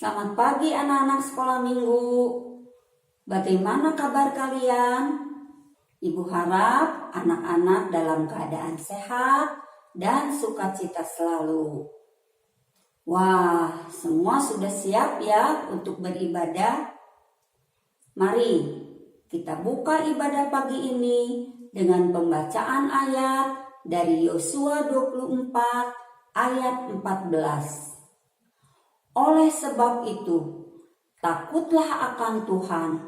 Selamat pagi anak-anak sekolah minggu. Bagaimana kabar kalian? Ibu harap anak-anak dalam keadaan sehat dan sukacita selalu. Wah, semua sudah siap ya untuk beribadah? Mari kita buka ibadah pagi ini dengan pembacaan ayat dari Yosua 24 ayat 14. Oleh sebab itu, takutlah akan Tuhan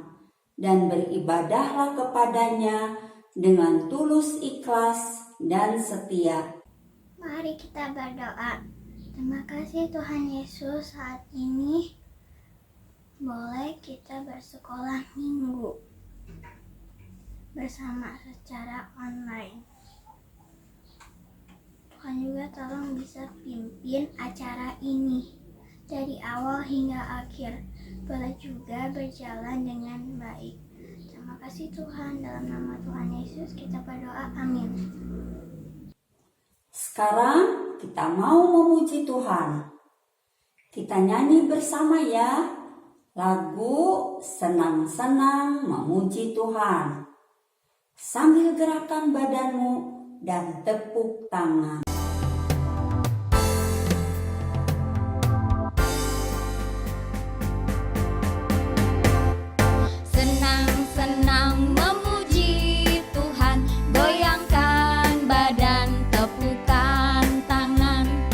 dan beribadahlah kepadanya dengan tulus ikhlas dan setia. Mari kita berdoa. Terima kasih Tuhan Yesus, saat ini boleh kita bersekolah minggu bersama secara online. Tuhan juga tolong bisa pimpin acara ini dari awal hingga akhir, boleh juga berjalan dengan baik. Terima kasih Tuhan, dalam nama Tuhan Yesus kita berdoa, amin. Sekarang kita mau memuji Tuhan. Kita nyanyi bersama ya, lagu Senang-senang Memuji Tuhan. Sambil gerakan badanmu dan tepuk tangan. Senang-senang memuji Tuhan, goyangkan badan, tepukkan tangan.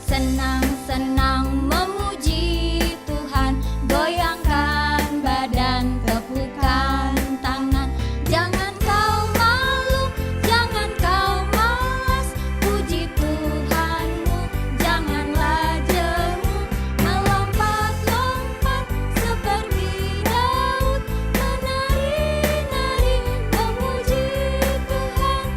Senang-senang memuji Tuhan, goyangkan badan, tepukkan tangan. Jangan kau malu, jangan kau malas, puji Tuhanmu, janganlah jemu. Melompat-lompat seperti Daud, menari-nari memuji Tuhan.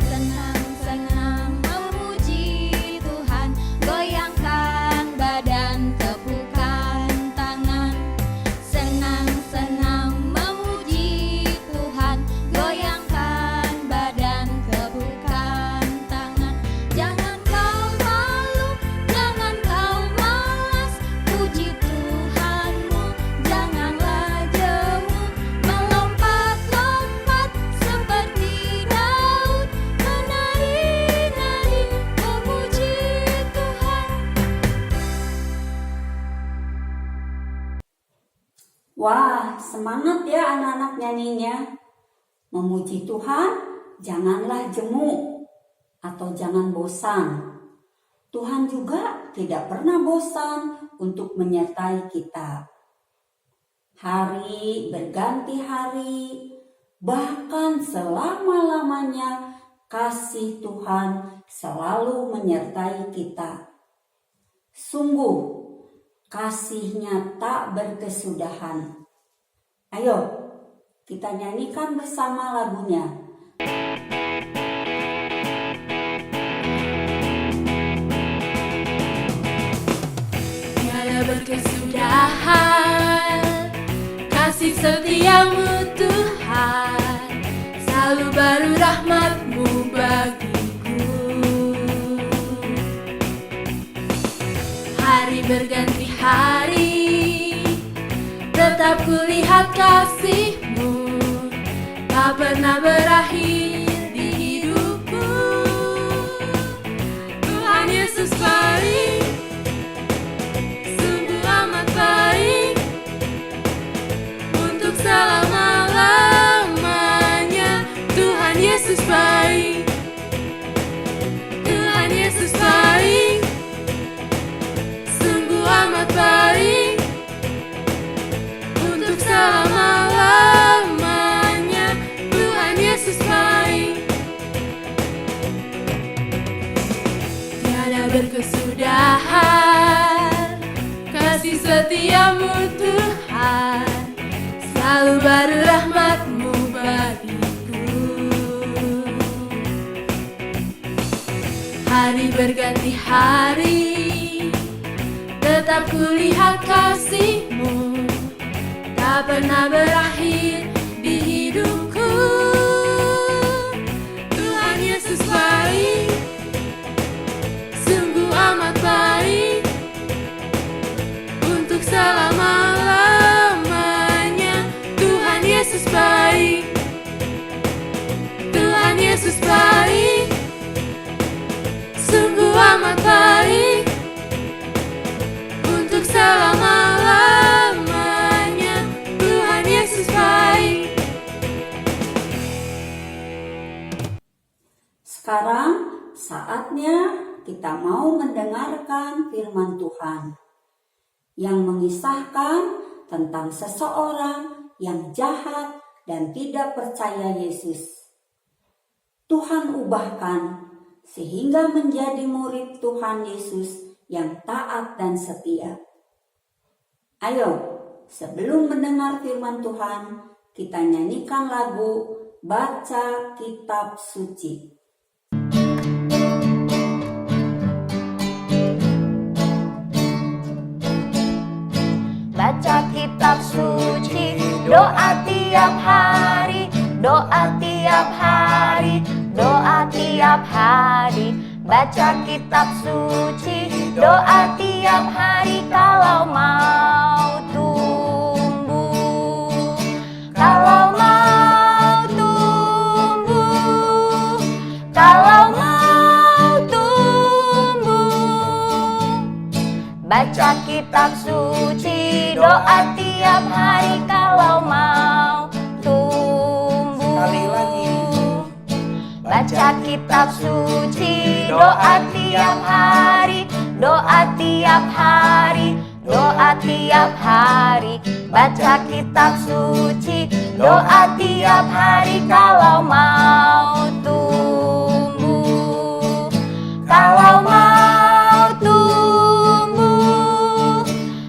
Senang-senang memuji Tuhan, goyangkan badan, tepukkan tangan. Senang-senang memuji Tuhan, goyangkan badan, tepukkan tangan. Jangan kau malu, jangan kau malas, puji Tuhanmu, janganlah jemu. Melompat-lompat seperti Daud, menari-nari memuji Tuhan. Wah, semangat ya anak-anak nyanyinya. Memuji Tuhan, janganlah jemu atau jangan bosan. Tuhan juga tidak pernah bosan untuk menyertai kita. Hari berganti hari, bahkan selama-lamanya kasih Tuhan selalu menyertai kita. Sungguh, kasih-Nya tak berkesudahan. Ayo, kita nyanyikan bersama lagunya. Tiada berkesudahan kasih setiamu Tuhan, selalu baru rahmat-Mu bagiku. Hari berganti hari, tetap kulihat kasih-Mu, tak pernah berakhir di hidupku. Tuhan Yesus baik, sungguh amat baik, untuk selama-lamanya. Tuhan Yesus baik, Tuhan Yesus baik, sungguh amat baik, untuk selama-lamanya. Tuhan Yesus baik. Tiada berkesudahan kasih setiamu Tuhan, selalu baru rahmat-Mu bagiku. Hari berganti hari, tetap kulihat kasih-Mu, tak pernah berakhir di hidupku. Tuhan Yesus baik, sungguh amat baik, Sekarang saatnya kita mau mendengarkan firman Tuhan yang mengisahkan tentang seseorang yang jahat dan tidak percaya Yesus. Tuhan ubahkan sehingga menjadi murid Tuhan Yesus yang taat dan setia. Ayo, sebelum mendengar firman Tuhan, kita nyanyikan lagu Baca Kitab Suci. Baca kitab suci, doa tiap hari, doa tiap hari, doa tiap hari. Baca kitab suci, doa tiap hari kalau mau tumbuh. Kalau mau tumbuh, kalau mau tumbuh. Baca kitab suci, doa tiap hari kalau mau tumbuh. Sekali lagi. Baca kitab suci, doa tiap hari, doa tiap hari, doa tiap hari. Baca kitab suci, doa tiap hari kalau mau tumbuh. Kalau mau tumbuh,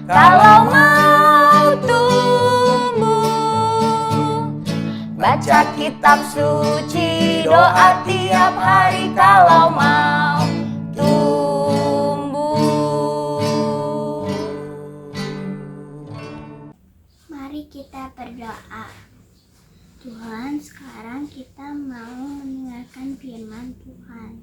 kalau mau tumbuh. Baca kitab suci, doa tiap hari kalau mau tumbuh. Mari kita berdoa. Tuhan, sekarang kita mau mendengarkan firman Tuhan.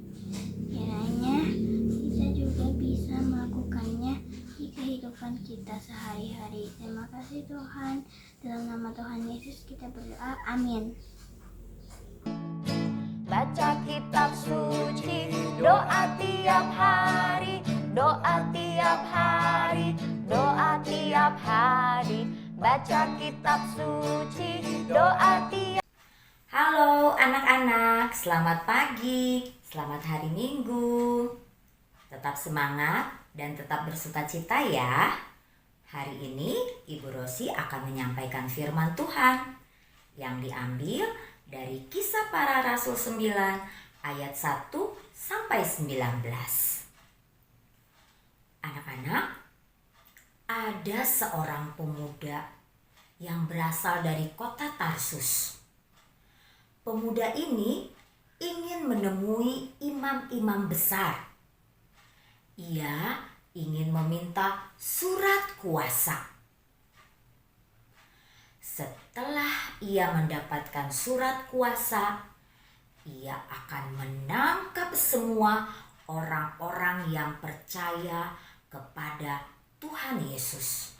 Kiranya kita juga bisa melakukannya di kehidupan kita sehari-hari. Terima kasih Tuhan. Dalam nama Tuhan Yesus kita berdoa. Amin. Baca kitab suci, doa tiap hari, doa tiap hari, doa tiap hari. Baca kitab suci, doa tiap. Halo anak-anak, selamat pagi, selamat hari Minggu. Tetap semangat dan tetap bersukacita ya. Hari ini Ibu Rosi akan menyampaikan firman Tuhan yang diambil dari Kisah Para Rasul 9 ayat 1 sampai 19. Anak-anak, ada seorang pemuda yang berasal dari kota Tarsus. Pemuda ini ingin menemui imam-imam besar. Ia ingin meminta surat kuasa. Setelah ia mendapatkan surat kuasa, ia akan menangkap semua orang-orang yang percaya kepada Tuhan Yesus.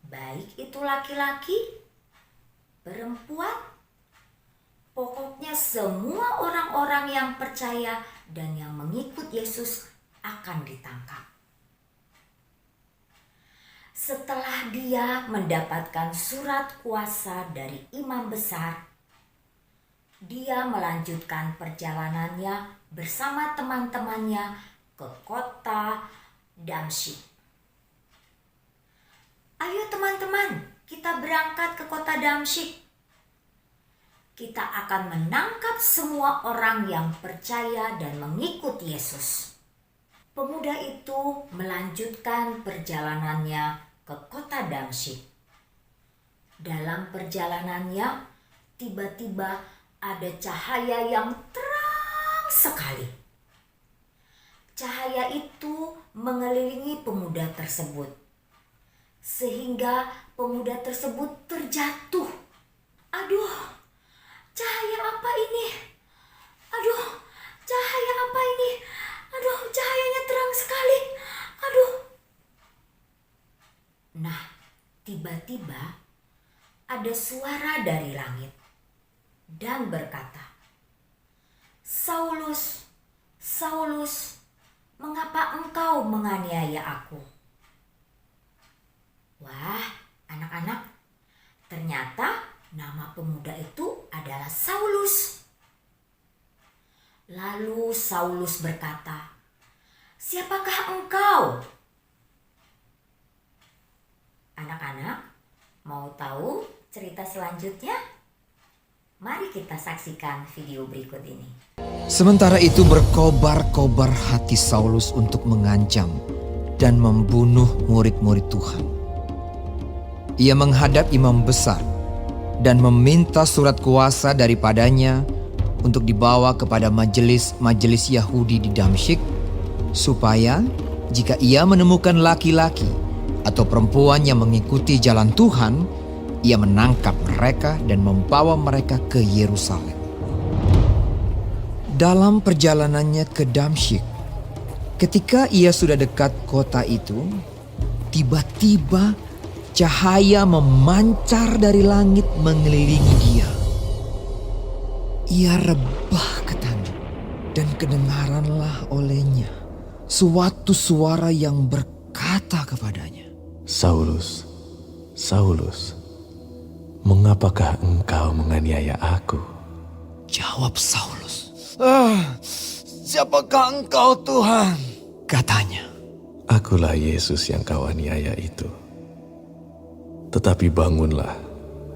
Baik itu laki-laki, perempuan, pokoknya semua orang-orang yang percaya dan yang mengikut Yesus akan ditangkap. Setelah dia mendapatkan surat kuasa dari imam besar, dia melanjutkan perjalanannya bersama teman-temannya ke kota Damsyik. Ayo teman-teman, kita berangkat ke kota Damsyik. Kita akan menangkap semua orang yang percaya dan mengikut Yesus. Pemuda itu melanjutkan perjalanannya ke kota Damsyik. Dalam perjalanannya, tiba-tiba ada cahaya yang terang sekali. Cahaya itu mengelilingi pemuda tersebut, sehingga pemuda tersebut terjatuh. Aduh, cahaya apa ini? Aduh, cahaya apa ini? Aduh, cahayanya terang sekali. Aduh. Nah, tiba-tiba ada suara dari langit dan berkata, "Saulus, Saulus, mengapa engkau menganiaya aku?" Wah, anak-anak, ternyata nama pemuda itu adalah Saulus. Lalu Saulus berkata, "Siapakah engkau?" Anak-anak, mau tahu cerita selanjutnya? Mari kita saksikan video berikut ini. Sementara itu berkobar-kobar hati Saulus untuk mengancam dan membunuh murid-murid Tuhan. Ia menghadap imam besar dan meminta surat kuasa daripadanya untuk dibawa kepada majelis-majelis Yahudi di Damsyik, supaya jika ia menemukan laki-laki atau perempuan yang mengikuti jalan Tuhan, ia menangkap mereka dan membawa mereka ke Yerusalem. Dalam perjalanannya ke Damsyik, ketika ia sudah dekat kota itu, tiba-tiba cahaya memancar dari langit mengelilingi dia. Ia rebah ke tanah dan kedengaranlah olehnya suatu suara yang berkata kepadanya, Saulus, Saulus, mengapakah engkau menganiaya aku? Jawab Saulus, siapakah engkau Tuhan? Katanya, Akulah Yesus yang kau aniaya itu. Tetapi bangunlah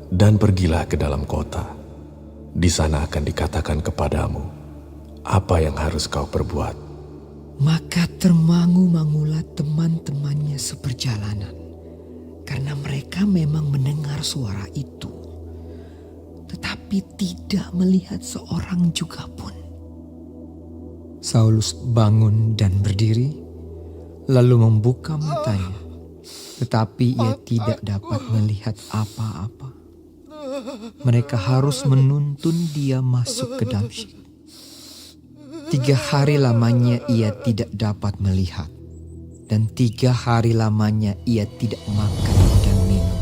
dan pergilah ke dalam kota. Di sana akan dikatakan kepadamu apa yang harus kau perbuat. maka termangu-mangulah teman-temannya seperjalanan, karena mereka memang mendengar suara itu, tetapi tidak melihat seorang juga pun. Saulus bangun dan berdiri, lalu membuka matanya, tetapi ia tidak dapat melihat apa-apa. Mereka harus menuntun dia masuk ke Damsyik. 3 hari lamanya ia tidak dapat melihat, dan 3 hari lamanya ia tidak makan dan minum.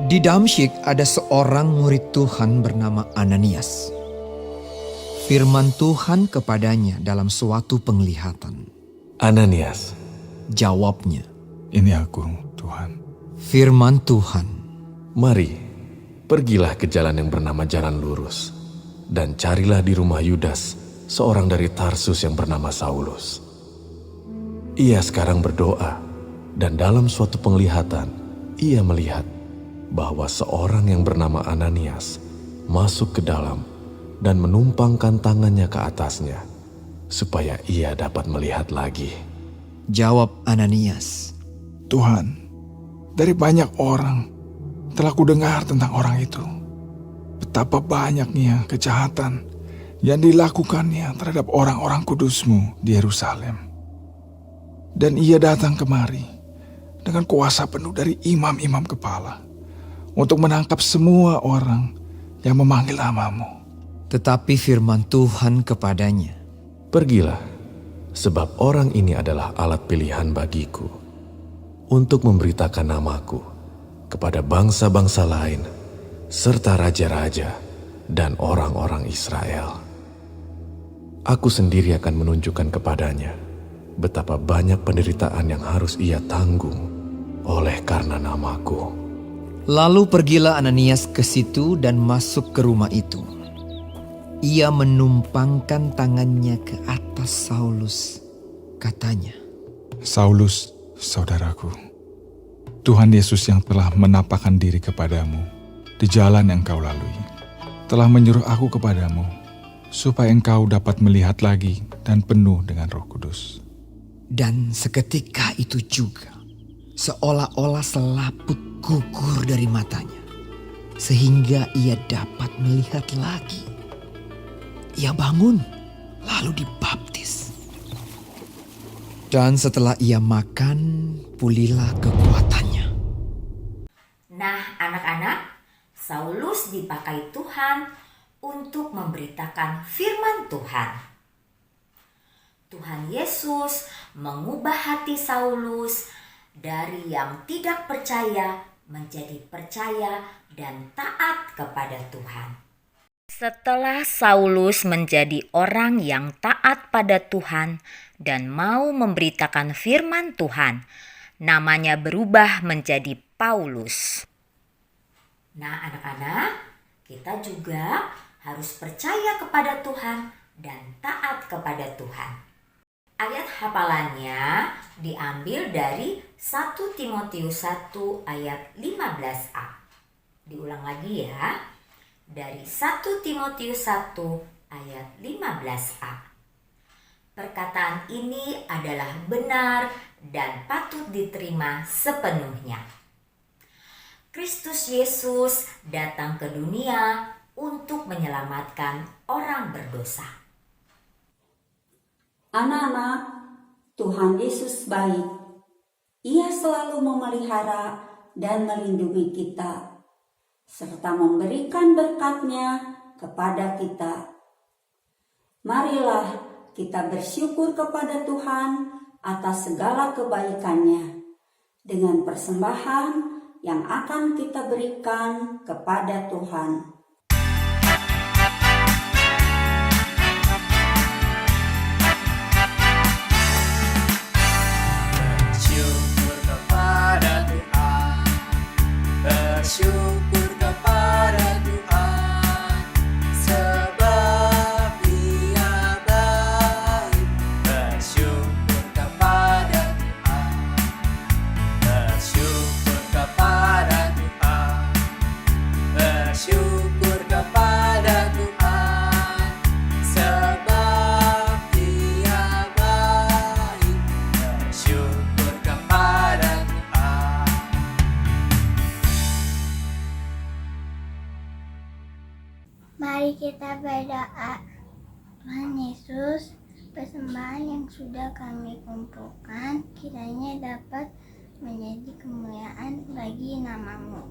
Di Damsyik ada seorang murid Tuhan bernama Ananias. Firman Tuhan kepadanya dalam suatu penglihatan. Ananias, Jawabnya, Ini aku, Tuhan. firman Tuhan, mari, pergilah ke jalan yang bernama Jalan Lurus, dan carilah di rumah Yudas, seorang dari Tarsus yang bernama Saulus. Ia sekarang berdoa, dan dalam suatu penglihatan, ia melihat bahwa seorang yang bernama Ananias masuk ke dalam dan menumpangkan tangannya ke atasnya, supaya ia dapat melihat lagi. jawab Ananias, Tuhan, dari banyak orang telah kudengar tentang orang itu. Betapa banyaknya kejahatan yang dilakukannya terhadap orang-orang kudus-Mu di Yerusalem. Dan ia datang kemari dengan kuasa penuh dari imam-imam kepala untuk menangkap semua orang yang memanggil nama-Mu. tetapi firman Tuhan kepadanya, Pergilah, sebab orang ini adalah alat pilihan bagiku untuk memberitakan namaku kepada bangsa-bangsa lain, serta raja-raja dan orang-orang Israel. Aku sendiri akan menunjukkan kepadanya betapa banyak penderitaan yang harus ia tanggung oleh karena namaku. Lalu pergilah Ananias ke situ dan masuk ke rumah itu. Ia menumpangkan tangannya ke atas Saulus. Katanya, Saulus, saudaraku, Tuhan Yesus yang telah menampakkan diri kepadamu di jalan yang kau lalui, telah menyuruh aku kepadamu, supaya engkau dapat melihat lagi dan penuh dengan Roh Kudus. dan seketika itu juga, seolah-olah selaput gugur dari matanya, sehingga ia dapat melihat lagi. Ia bangun, lalu dibaptis. Dan setelah ia makan, pulihlah kekuatannya. Nah, anak-anak, Saulus dipakai Tuhan untuk memberitakan firman Tuhan. Tuhan Yesus mengubah hati Saulus dari yang tidak percaya menjadi percaya dan taat kepada Tuhan. Setelah Saulus menjadi orang yang taat pada Tuhan dan mau memberitakan firman Tuhan, namanya berubah menjadi Paulus. Nah, anak-anak, kita juga harus percaya kepada Tuhan dan taat kepada Tuhan. Ayat hafalannya diambil dari 1 Timotius 1 ayat 15a. Diulang lagi ya. Dari 1 Timotius 1 ayat 15a. Perkataan ini adalah benar dan patut diterima sepenuhnya. Kristus Yesus datang ke dunia untuk menyelamatkan orang berdosa. Anak-anak, Tuhan Yesus baik. Ia selalu memelihara dan melindungi kita, serta memberikan berkat-Nya kepada kita. Marilah kita bersyukur kepada Tuhan atas segala kebaikan-Nya dengan persembahan yang akan kita berikan kepada Tuhan. Bersyukur kepada Tuhan, bersyukur kepada Tuhan, sebab Dia baik. Bersyukur kepada Tuhan, bersyukur kepada Tuhan, bersyukur kepada Tuhan, sebab Dia baik. Bersyukur kepada Tuhan. Mari kita berdoa. Tuhan Yesus, persembahan yang sudah kami kumpulkan kiranya dapat menjadi kemuliaan bagi nama-Mu.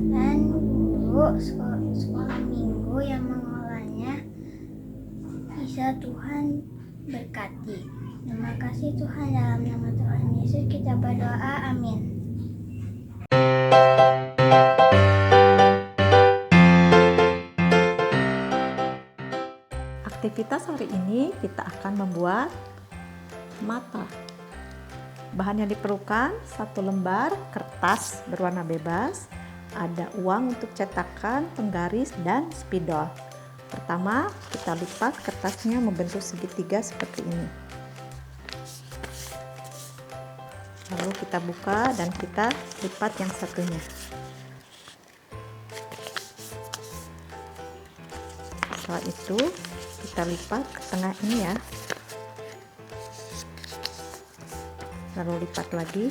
Dan guru sekolah minggu yang mengolahnya bisa Tuhan berkati. Terima kasih Tuhan, dalam nama Tuhan Yesus kita berdoa, amin. Aktivitas hari ini kita akan membuat mata. Bahan yang diperlukan 1 lembar kertas berwarna bebas, ada uang untuk cetakan, penggaris, dan spidol. Pertama, kita lipat kertasnya membentuk segitiga seperti ini. Lalu kita buka dan kita lipat yang satunya. Setelah itu kita lipat ke tengah ini ya. Lalu lipat lagi.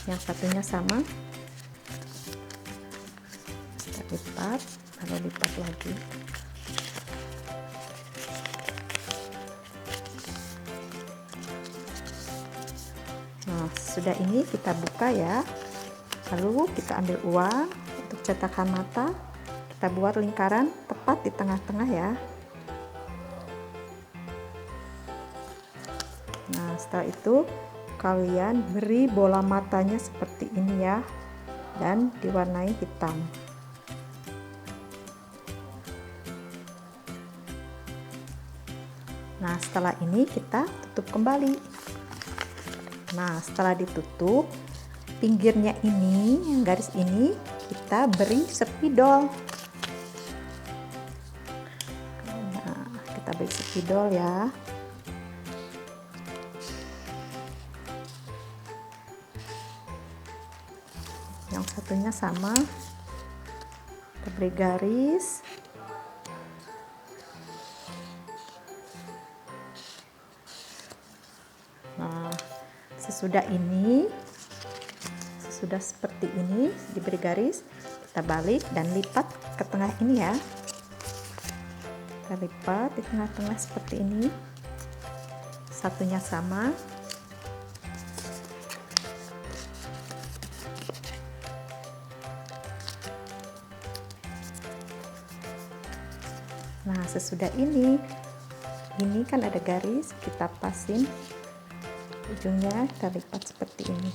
Yang satunya sama. Kita lipat, lalu lipat lagi. Nah, sudah ini kita buka ya. Lalu kita ambil uang untuk cetakan mata. Kita buat lingkaran tepat di tengah-tengah ya. Nah, setelah itu kalian beri bola matanya seperti ini ya. Dan diwarnai hitam. Nah, setelah ini kita tutup kembali. Nah, setelah ditutup, pinggirnya ini, yang garis ini, kita beri spidol. Nah, kita beri spidol ya. Yang satunya sama, kita beri garis. Nah, sesudah seperti ini diberi garis, kita balik dan lipat ke tengah ini ya. Kita lipat di tengah-tengah seperti ini. Satunya sama. Nah, sesudah ini kan ada garis, kita pasin ujungnya, kita lipat seperti ini.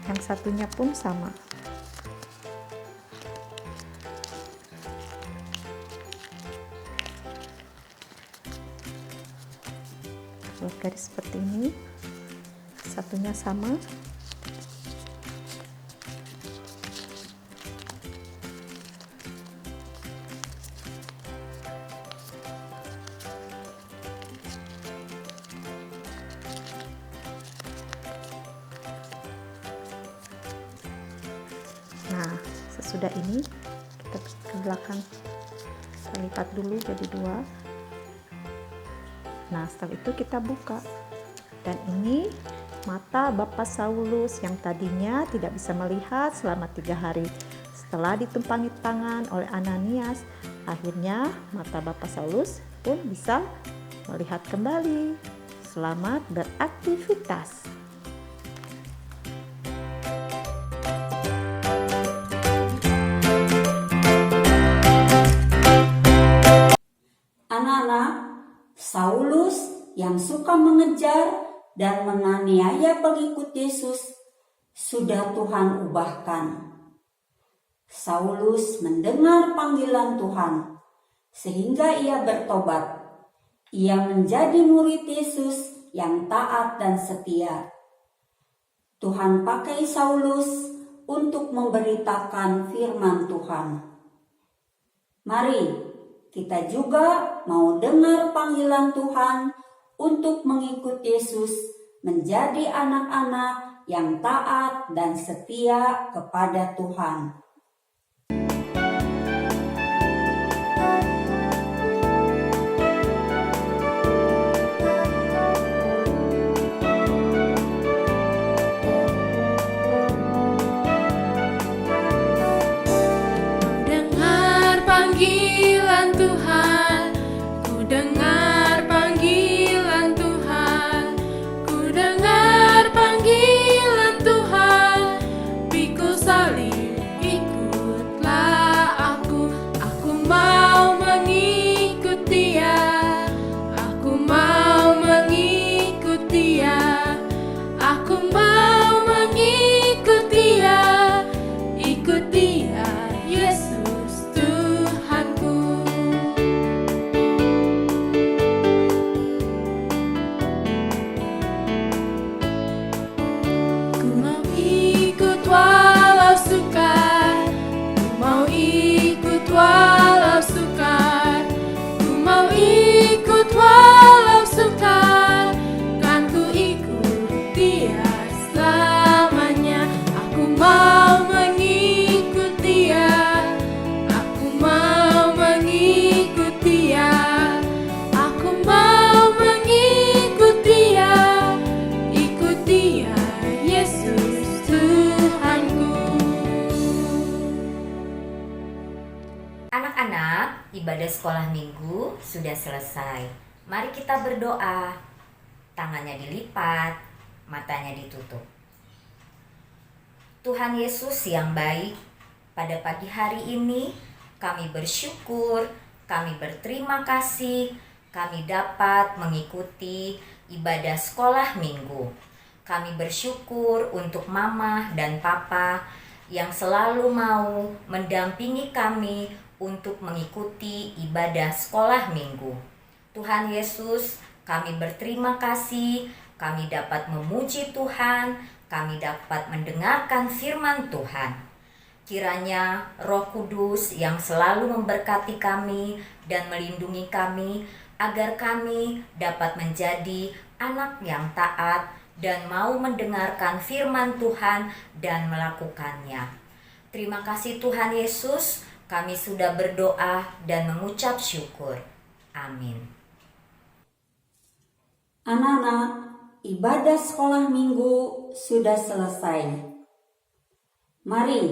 Yang satunya pun sama. garis seperti ini, satunya sama. Nah, sesudah ini kita ke belakang, kita lipat dulu jadi 2. Nah, setelah itu kita buka. Dan ini mata Bapak Saulus yang tadinya tidak bisa melihat selama 3 hari. Setelah ditumpangi tangan oleh Ananias, akhirnya mata Bapak Saulus pun bisa melihat kembali. Selamat beraktivitas. Anak-anak, Saulus yang suka mengejar dan menganiaya pengikut Yesus sudah Tuhan ubahkan. Saulus mendengar panggilan Tuhan sehingga ia bertobat. Ia menjadi murid Yesus yang taat dan setia. Tuhan pakai Saulus untuk memberitakan firman Tuhan. Mari kita juga mau dengar panggilan Tuhan untuk mengikut Yesus menjadi anak-anak yang taat dan setia kepada Tuhan. Dengar panggilan Tuhan, ku dengar panggilan Tuhan, ku dengar panggilan Tuhan, pikul salib ikutlah aku mau mengikut Dia, aku mau mengikut Dia, aku mau mengikut Dia, ikut Dia, Yesus Tuhanku. Ku mau ikut walau sukar, ku mau ikut walau sukar, ku mau ikut walau sukar, kan ku ikut Dia selamanya. Aku mau mengikut Dia, aku mau mengikut Dia, aku mau mengikut Dia, ikut Dia, Yesus Tuhanku. Anak-anak, ibadah sekolah minggu sudah selesai. Mari kita berdoa. Tangannya dilipat, matanya ditutup. Tuhan Yesus yang baik, pada pagi hari ini kami bersyukur, kami berterima kasih, kami dapat mengikuti ibadah sekolah minggu. Kami bersyukur untuk Mama dan Papa yang selalu mau mendampingi kami untuk mengikuti ibadah sekolah minggu. Tuhan Yesus, kami berterima kasih, kami dapat memuji Tuhan, kami dapat mendengarkan firman Tuhan. Kiranya Roh Kudus yang selalu memberkati kami dan melindungi kami, agar kami dapat menjadi anak yang taat dan mau mendengarkan firman Tuhan dan melakukannya. Terima kasih Tuhan Yesus, kami sudah berdoa dan mengucap syukur. Amin. Anak-anak, ibadah sekolah minggu sudah selesai. Mari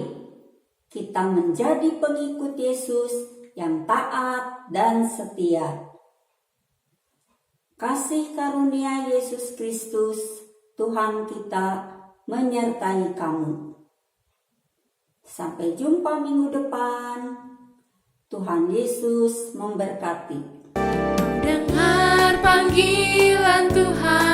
kita menjadi pengikut Yesus yang taat dan setia. Kasih karunia Yesus Kristus, Tuhan kita, menyertai kamu. Sampai jumpa minggu depan. Tuhan Yesus memberkati. Dengar panggilan Tuhan.